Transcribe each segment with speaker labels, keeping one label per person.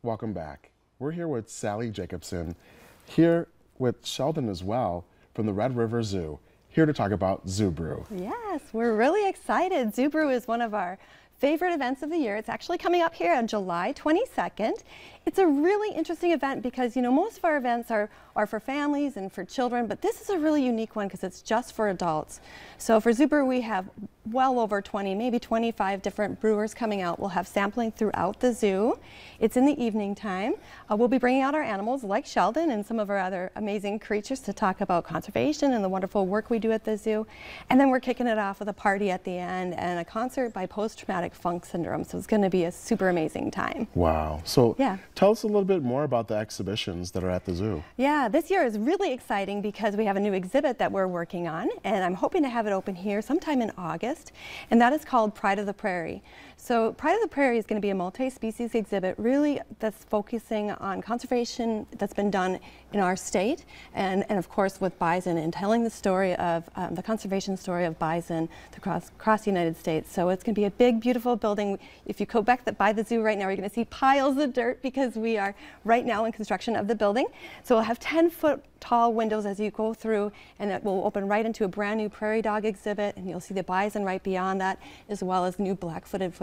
Speaker 1: Welcome back. We're here with Sally Jacobson, here with Sheldon as well from the Red River Zoo, here to talk about Zoo Brew.
Speaker 2: Yes, we're really excited. Zoo Brew is one of our favorite events of the year. It's actually coming up here on July 22nd. It's a really interesting event because, you know, most of our events are for families and for children, but this is a really unique one because it's just for adults. So for Zoo Brew, we have well over 20, maybe 25 different brewers coming out. We'll have sampling throughout the zoo. It's in the evening time. We'll be bringing out our animals like Sheldon and some of our other amazing creatures to talk about conservation and the wonderful work we do at the zoo. And then we're kicking it off with a party at the end and a concert by Post-Traumatic Funk Syndrome. So it's going to be a super amazing time.
Speaker 1: Wow. So
Speaker 2: yeah.
Speaker 1: Tell us a little bit more about the exhibitions that are at the zoo.
Speaker 2: Yeah, this year is really exciting because we have a new exhibit that we're working on, and I'm hoping to have it open here sometime in August, and that is called Pride of the Prairie. So Pride of the Prairie is going to be a multi-species exhibit really that's focusing on conservation that's been done in our state and of course with bison and telling the story of the conservation story of bison across the United States. So it's going to be a big, beautiful building. If you go back by the zoo right now, you're going to see piles of dirt because we are right now in construction of the building. So we'll have 10-foot tall windows as you go through, and it will open right into a brand new prairie dog exhibit, and you'll see the bison right beyond that, as well as new black-footed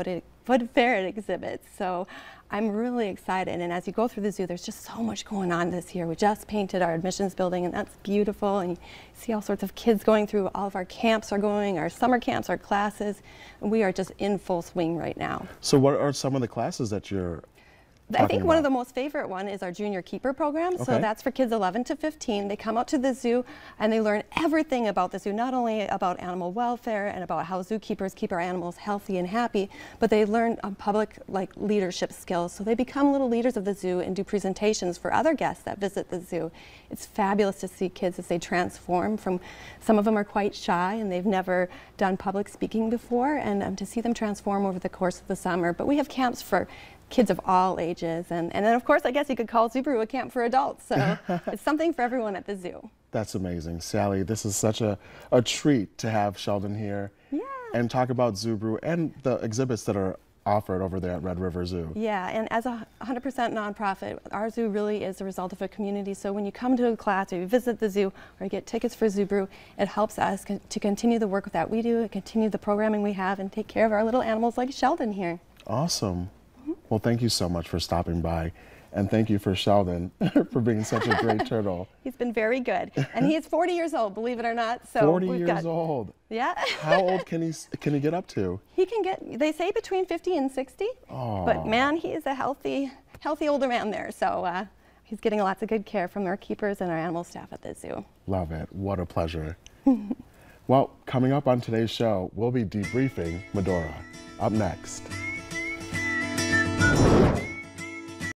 Speaker 2: ferret exhibits. So I'm really excited, and as you go through the zoo, there's just so much going on this year. We just painted our admissions building, and that's beautiful, and you see all sorts of kids going through. All of our camps are going, our summer camps, our classes, and we are just in full swing right now.
Speaker 1: So what are some of the classes that you're
Speaker 2: I think one of the most favorite one is our Junior Keeper program. Okay. So that's for kids 11 to 15. They come out to the zoo and they learn everything about the zoo, not only about animal welfare and about how zookeepers keep our animals healthy and happy, but they learn public leadership skills. So they become little leaders of the zoo and do presentations for other guests that visit the zoo. It's fabulous to see kids as they transform from, some of them are quite shy and they've never done public speaking before, and to see them transform over the course of the summer. But we have camps for kids of all ages, and then of course I guess you could call Zoo Brew a camp for adults, so it's something for everyone at the zoo.
Speaker 1: That's amazing. Sally, this is such a treat to have Sheldon here and talk about Zoo Brew and the exhibits that are offered over there at Red River Zoo.
Speaker 2: Yeah, and as a 100% nonprofit, our zoo really is a result of a community, so when you come to a class or you visit the zoo or you get tickets for Zoo Brew, it helps us to continue the work that we do, continue the programming we have, and take care of our little animals like Sheldon here.
Speaker 1: Awesome. Well, thank you so much for stopping by, and thank you for Sheldon for being such a great turtle.
Speaker 2: He's been very good, and he is 40 years old, believe it or not. So
Speaker 1: 40 years old.
Speaker 2: Yeah.
Speaker 1: How old can he get up to?
Speaker 2: He can get, they say between 50 and 60. Oh. But man, he is a healthy older man there. So he's getting lots of good care from our keepers and our animal staff at the zoo.
Speaker 1: Love it. What a pleasure. Well, coming up on today's show, we'll be debriefing Medora. Up next.